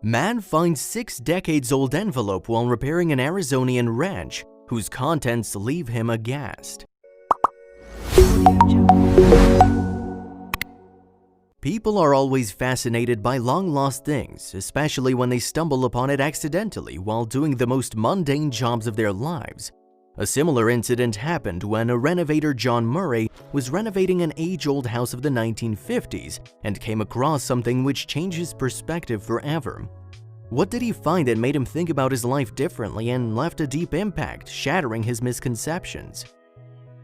Man finds 6 decades-old envelope while repairing an Arizonian ranch, whose contents leave him aghast. People are always fascinated by long-lost things, especially when they stumble upon it accidentally while doing the most mundane jobs of their lives. A similar incident happened when a renovator, John Murray, was renovating an age-old house of the 1950s and came across something which changed his perspective forever. What did he find that made him think about his life differently and left a deep impact, shattering his misconceptions?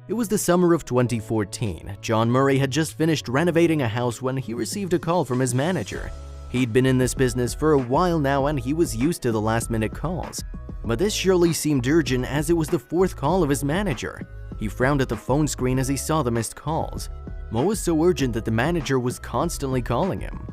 It was the summer of 2014. John Murray had just finished renovating a house when he received a call from his manager. He'd been in this business for a while now and he was used to the last-minute calls. But this surely seemed urgent as it was the 4th call of his manager. He frowned at the phone screen as he saw the missed calls. What was so urgent that the manager was constantly calling him?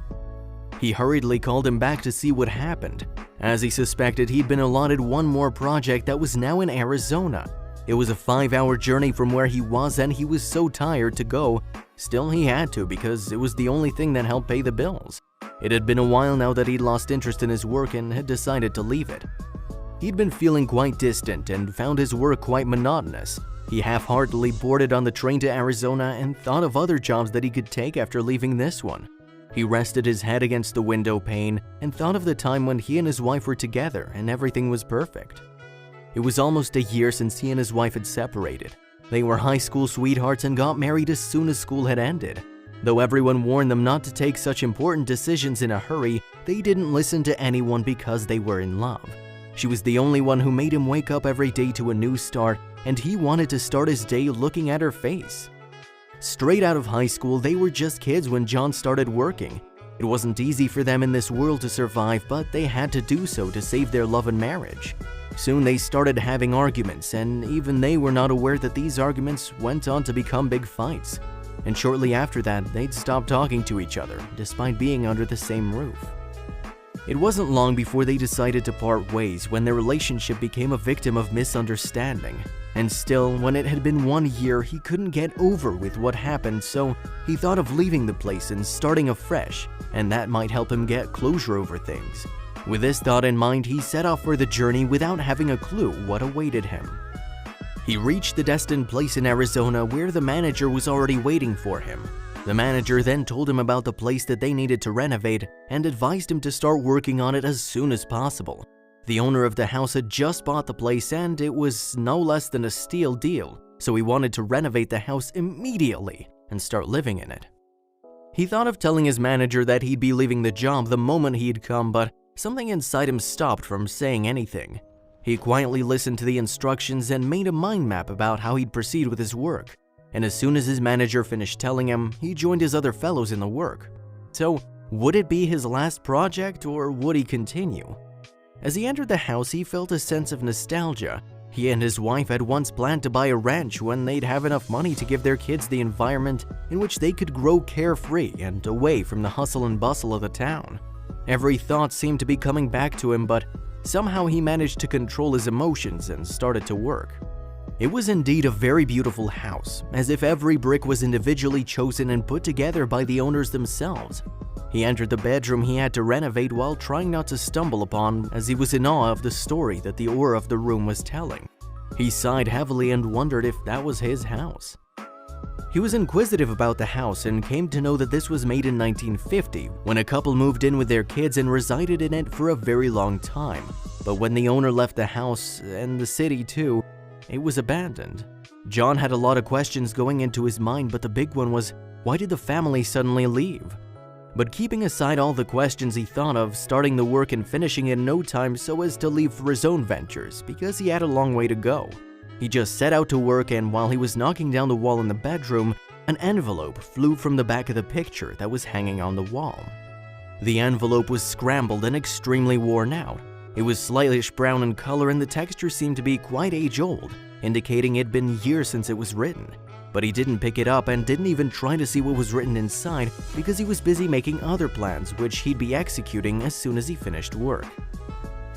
He hurriedly called him back to see what happened. As he suspected, he'd been allotted one more project that was now in Arizona. It was a 5-hour journey from where he was and he was so tired to go. Still, he had to because it was the only thing that helped pay the bills. It had been a while now that he'd lost interest in his work and had decided to leave it. He'd been feeling quite distant and found his work quite monotonous. He half-heartedly boarded on the train to Arizona and thought of other jobs that he could take after leaving this one. He rested his head against the window pane and thought of the time when he and his wife were together and everything was perfect. It was almost a year since he and his wife had separated. They were high school sweethearts and got married as soon as school had ended. Though everyone warned them not to take such important decisions in a hurry, they didn't listen to anyone because they were in love. She was the only one who made him wake up every day to a new start, and he wanted to start his day looking at her face. Straight out of high school, they were just kids when John started working. It wasn't easy for them in this world to survive, but they had to do so to save their love and marriage. Soon they started having arguments, and even they were not aware that these arguments went on to become big fights. And shortly after that, they'd stop talking to each other, despite being under the same roof. It wasn't long before they decided to part ways when their relationship became a victim of misunderstanding. And still, when it had been 1 year, he couldn't get over with what happened, so he thought of leaving the place and starting afresh, and that might help him get closure over things. With this thought in mind, he set off for the journey without having a clue what awaited him. He reached the destined place in Arizona where the manager was already waiting for him. The manager then told him about the place that they needed to renovate and advised him to start working on it as soon as possible. The owner of the house had just bought the place and it was no less than a steal deal, so he wanted to renovate the house immediately and start living in it. He thought of telling his manager that he'd be leaving the job the moment he'd come, but something inside him stopped from saying anything. He quietly listened to the instructions and made a mind map about how he'd proceed with his work. And as soon as his manager finished telling him, he joined his other fellows in the work. So, would it be his last project or would he continue? As he entered the house, he felt a sense of nostalgia. He and his wife had once planned to buy a ranch when they'd have enough money to give their kids the environment in which they could grow carefree and away from the hustle and bustle of the town. Every thought seemed to be coming back to him, but somehow he managed to control his emotions and started to work. It was indeed a very beautiful house, as if every brick was individually chosen and put together by the owners themselves. He entered the bedroom he had to renovate while trying not to stumble upon, as he was in awe of the story that the aura of the room was telling. He sighed heavily and wondered if that was his house. He was inquisitive about the house and came to know that this was made in 1950, when a couple moved in with their kids and resided in it for a very long time. But when the owner left the house, and the city too, it was abandoned. John had a lot of questions going into his mind, but the big one was, why did the family suddenly leave? But keeping aside all the questions, he thought of starting the work and finishing in no time so as to leave for his own ventures, because he had a long way to go. He just set out to work, and while he was knocking down the wall in the bedroom, an envelope flew from the back of the picture that was hanging on the wall. The envelope was scrambled and extremely worn out. It was slightly brown in color and the texture seemed to be quite age-old, indicating it'd been years since it was written. But he didn't pick it up and didn't even try to see what was written inside because he was busy making other plans which he'd be executing as soon as he finished work.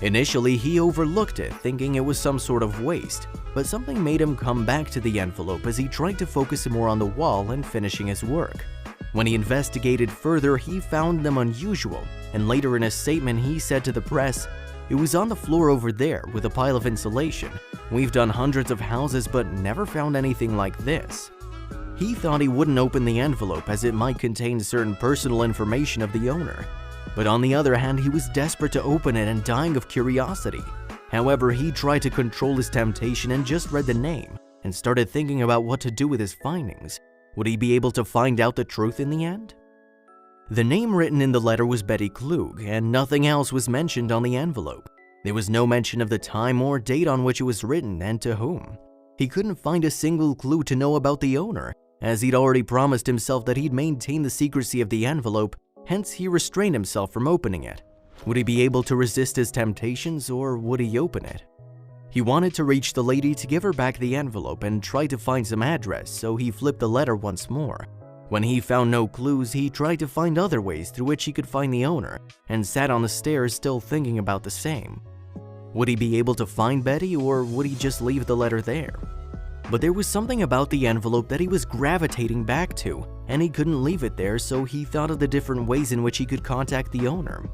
Initially, he overlooked it, thinking it was some sort of waste, but something made him come back to the envelope as he tried to focus more on the wall and finishing his work. When he investigated further, he found them unusual, and later in a statement he said to the press, "It was on the floor over there with a pile of insulation. We've done hundreds of houses but never found anything like this." He thought he wouldn't open the envelope as it might contain certain personal information of the owner. But on the other hand, he was desperate to open it and dying of curiosity. However, he tried to control his temptation and just read the name and started thinking about what to do with his findings. Would he be able to find out the truth in the end? The name written in the letter was Betty Klug, and nothing else was mentioned on the envelope. There was no mention of the time or date on which it was written and to whom. He couldn't find a single clue to know about the owner, as he'd already promised himself that he'd maintain the secrecy of the envelope, hence he restrained himself from opening it. Would he be able to resist his temptations, or would he open it? He wanted to reach the lady to give her back the envelope and try to find some address, so he flipped the letter once more. When he found no clues, he tried to find other ways through which he could find the owner, and sat on the stairs still thinking about the same. Would he be able to find Betty, or would he just leave the letter there? But there was something about the envelope that he was gravitating back to, and he couldn't leave it there, so he thought of the different ways in which he could contact the owner.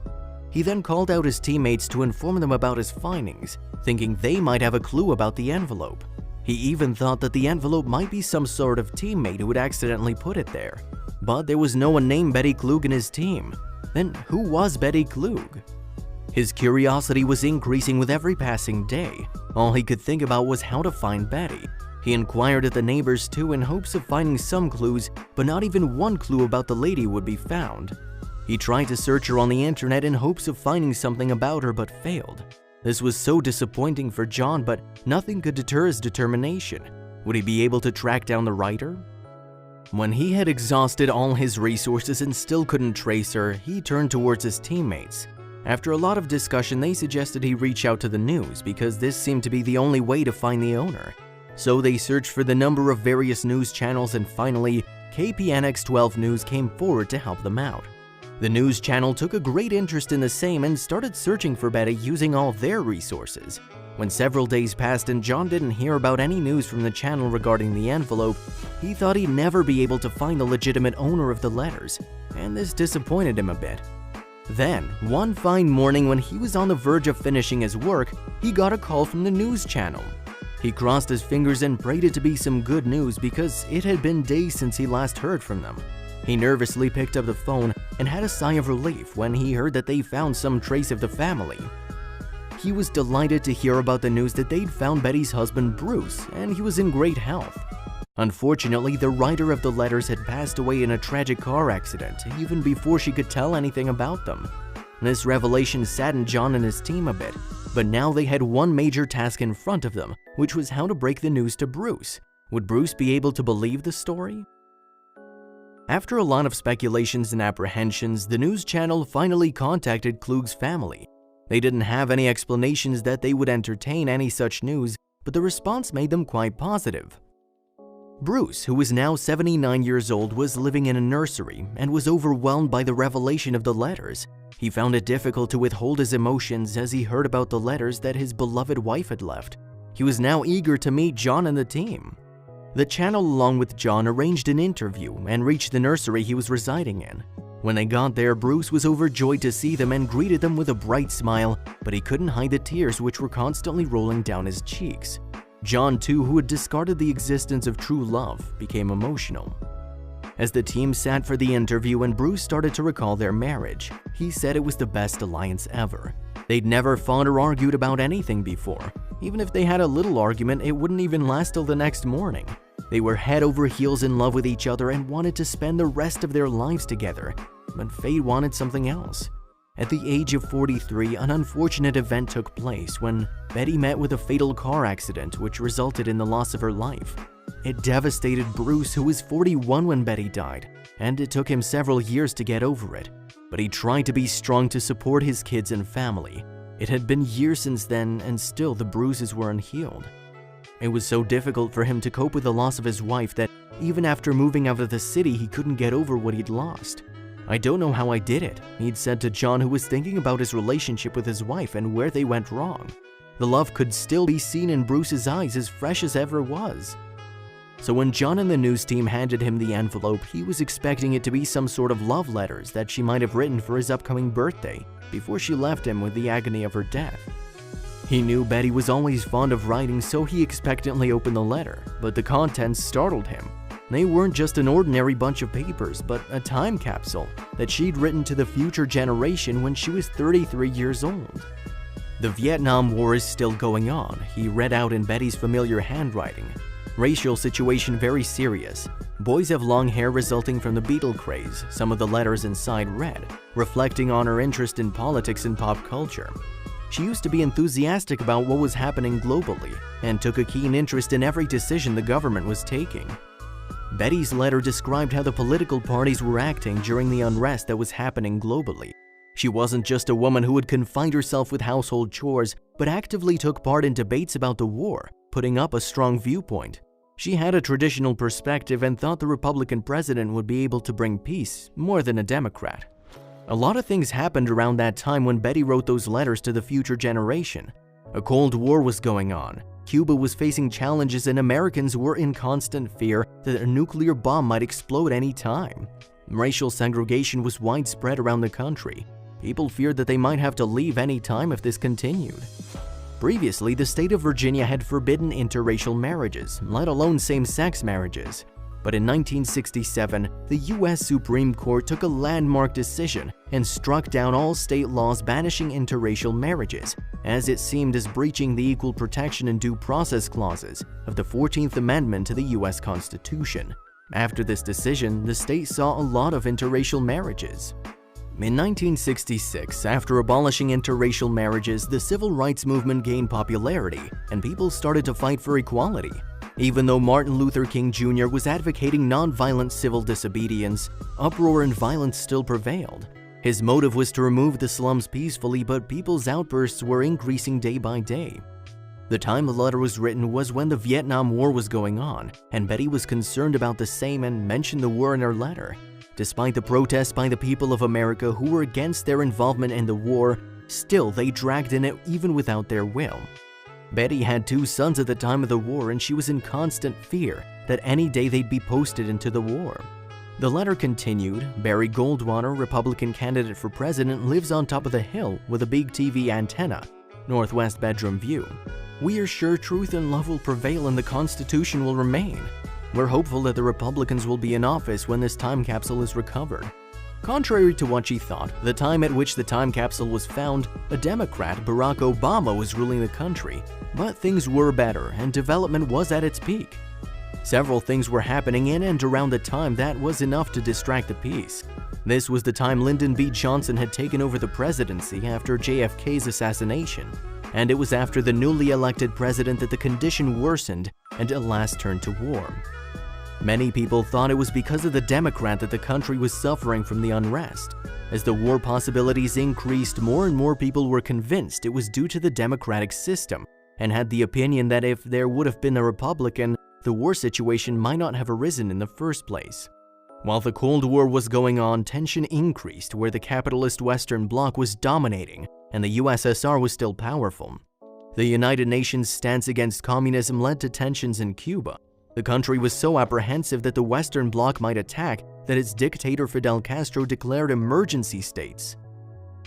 He then called out his teammates to inform them about his findings, thinking they might have a clue about the envelope. He even thought that the envelope might be some sort of teammate who had accidentally put it there. But there was no one named Betty Klug in his team. Then who was Betty Klug? His curiosity was increasing with every passing day. All he could think about was how to find Betty. He inquired at the neighbors too in hopes of finding some clues, but not even one clue about the lady would be found. He tried to search her on the internet in hopes of finding something about her but failed. This was so disappointing for John, but nothing could deter his determination. Would he be able to track down the writer? When he had exhausted all his resources and still couldn't trace her, he turned towards his teammates. After a lot of discussion, they suggested he reach out to the news because this seemed to be the only way to find the owner. So they searched for the number of various news channels, and finally, KPNX12 News came forward to help them out. The news channel took a great interest in the same and started searching for Betty using all their resources. When several days passed and John didn't hear about any news from the channel regarding the envelope, he thought he'd never be able to find the legitimate owner of the letters, and this disappointed him a bit. Then, one fine morning when he was on the verge of finishing his work, he got a call from the news channel. He crossed his fingers and prayed it to be some good news because it had been days since he last heard from them. He nervously picked up the phone and had a sigh of relief when he heard that they found some trace of the family. He was delighted to hear about the news that they'd found Betty's husband Bruce, and he was in great health. Unfortunately, the writer of the letters had passed away in a tragic car accident even before she could tell anything about them. This revelation saddened John and his team a bit, but now they had one major task in front of them, which was how to break the news to Bruce. Would Bruce be able to believe the story? After a lot of speculations and apprehensions, the news channel finally contacted Klug's family. They didn't have any explanations that they would entertain any such news, but the response made them quite positive. Bruce, who was now 79 years old, was living in a nursery and was overwhelmed by the revelation of the letters. He found it difficult to withhold his emotions as he heard about the letters that his beloved wife had left. He was now eager to meet John and the team. The channel, along with John, arranged an interview and reached the nursery he was residing in. When they got there, Bruce was overjoyed to see them and greeted them with a bright smile, but he couldn't hide the tears which were constantly rolling down his cheeks. John, too, who had discarded the existence of true love, became emotional. As the team sat for the interview and Bruce started to recall their marriage, he said it was the best alliance ever. They'd never fought or argued about anything before. Even if they had a little argument, it wouldn't even last till the next morning. They were head over heels in love with each other and wanted to spend the rest of their lives together, but fate wanted something else. At the age of 43, an unfortunate event took place when Betty met with a fatal car accident which resulted in the loss of her life. It devastated Bruce, who was 41 when Betty died, and it took him several years to get over it. But he tried to be strong to support his kids and family. It had been years since then, and still the bruises were unhealed. It was so difficult for him to cope with the loss of his wife that even after moving out of the city, he couldn't get over what he'd lost. "I don't know how I did it," he'd said to John, who was thinking about his relationship with his wife and where they went wrong. The love could still be seen in Bruce's eyes, as fresh as ever was. So when John and the news team handed him the envelope, he was expecting it to be some sort of love letters that she might have written for his upcoming birthday before she left him with the agony of her death. He knew Betty was always fond of writing, so he expectantly opened the letter, but the contents startled him. They weren't just an ordinary bunch of papers, but a time capsule that she'd written to the future generation when she was 33 years old. "The Vietnam War is still going on," he read out in Betty's familiar handwriting. "Racial situation very serious. Boys have long hair resulting from the Beatle craze," some of the letters inside read, reflecting on her interest in politics and pop culture. She used to be enthusiastic about what was happening globally and took a keen interest in every decision the government was taking. Betty's letter described how the political parties were acting during the unrest that was happening globally. She wasn't just a woman who would confine herself with household chores, but actively took part in debates about the war, putting up a strong viewpoint. She had a traditional perspective and thought the Republican president would be able to bring peace more than a Democrat. A lot of things happened around that time when Betty wrote those letters to the future generation. A Cold War was going on. Cuba was facing challenges and Americans were in constant fear that a nuclear bomb might explode any time. Racial segregation was widespread around the country. People feared that they might have to leave any time if this continued. Previously, the state of Virginia had forbidden interracial marriages, let alone same-sex marriages. But in 1967, the U.S. Supreme Court took a landmark decision and struck down all state laws banishing interracial marriages, as it seemed as breaching the equal protection and due process clauses of the 14th Amendment to the U.S. Constitution. After this decision, the state saw a lot of interracial marriages. In 1966, after abolishing interracial marriages, the civil rights movement gained popularity and people started to fight for equality. Even though Martin Luther King Jr. was advocating nonviolent civil disobedience, uproar and violence still prevailed. His motive was to remove the slums peacefully, but people's outbursts were increasing day by day. The time the letter was written was when the Vietnam War was going on, and Betty was concerned about the same and mentioned the war in her letter. Despite the protests by the people of America who were against their involvement in the war, still they dragged in it even without their will. Betty had 2 sons at the time of the war and she was in constant fear that any day they'd be posted into the war. The letter continued, "Barry Goldwater, Republican candidate for president, lives on top of the hill with a big TV antenna, northwest bedroom view. We are sure truth and love will prevail and the Constitution will remain. We're hopeful that the Republicans will be in office when this time capsule is recovered." Contrary to what she thought, the time at which the time capsule was found, a Democrat, Barack Obama, was ruling the country. But things were better and development was at its peak. Several things were happening in and around the time that was enough to distract the peace. This was the time Lyndon B. Johnson had taken over the presidency after JFK's assassination. And it was after the newly elected president that the condition worsened and at last turned to war. Many people thought it was because of the Democrat that the country was suffering from the unrest. As the war possibilities increased, more and more people were convinced it was due to the democratic system and had the opinion that if there would have been a Republican, the war situation might not have arisen in the first place. While the Cold War was going on, tension increased where the capitalist Western Bloc was dominating and the USSR was still powerful. The United Nations' stance against communism led to tensions in Cuba. The country was so apprehensive that the Western Bloc might attack that its dictator Fidel Castro declared emergency states.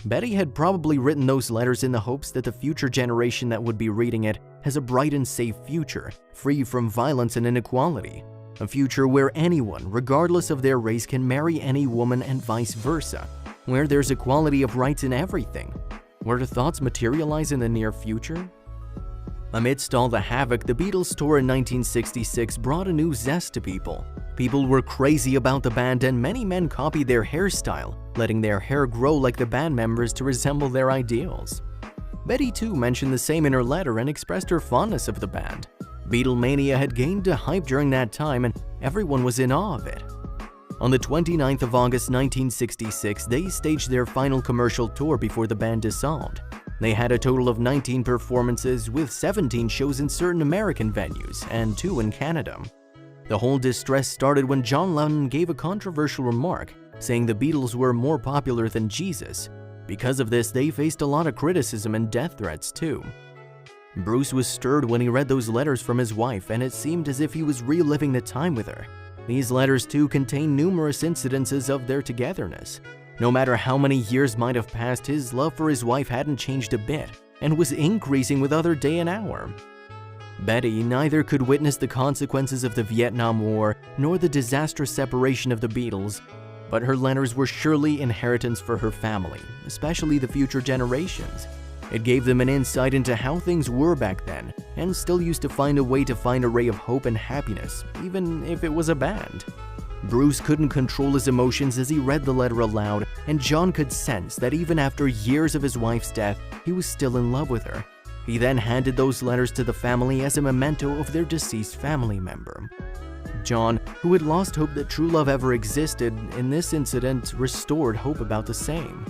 Betty had probably written those letters in the hopes that the future generation that would be reading it has a bright and safe future, free from violence and inequality. A future where anyone, regardless of their race, can marry any woman and vice versa, where there's equality of rights in everything. Were the thoughts materialize in the near future? Amidst all the havoc, the Beatles' tour in 1966 brought a new zest to people. People were crazy about the band and many men copied their hairstyle, letting their hair grow like the band members to resemble their ideals. Betty too mentioned the same in her letter and expressed her fondness of the band. Beatlemania had gained a hype during that time and everyone was in awe of it. On the 29th of August 1966, they staged their final commercial tour before the band dissolved. They had a total of 19 performances with 17 shows in certain American venues and 2 in Canada. The whole distress started when John Lennon gave a controversial remark, saying the Beatles were more popular than Jesus. Because of this, they faced a lot of criticism and death threats too. Bruce was stirred when he read those letters from his wife, and it seemed as if he was reliving the time with her. These letters too contain numerous incidences of their togetherness. No matter how many years might have passed, his love for his wife hadn't changed a bit, and was increasing with other day and hour. Betty neither could witness the consequences of the Vietnam War nor the disastrous separation of the Beatles, but her letters were surely inheritance for her family, especially the future generations. It gave them an insight into how things were back then, and still used to find a way to find a ray of hope and happiness, even if it was a band. Bruce couldn't control his emotions as he read the letter aloud, and John could sense that even after years of his wife's death, he was still in love with her. He then handed those letters to the family as a memento of their deceased family member. John, who had lost hope that true love ever existed, in this incident restored hope about the same.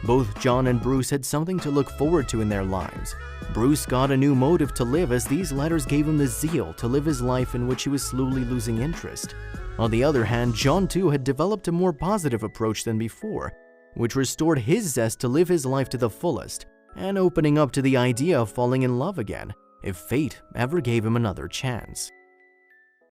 Both John and Bruce had something to look forward to in their lives. Bruce got a new motive to live as these letters gave him the zeal to live his life in which he was slowly losing interest. On the other hand, John too had developed a more positive approach than before, which restored his zest to live his life to the fullest, and opening up to the idea of falling in love again, if fate ever gave him another chance.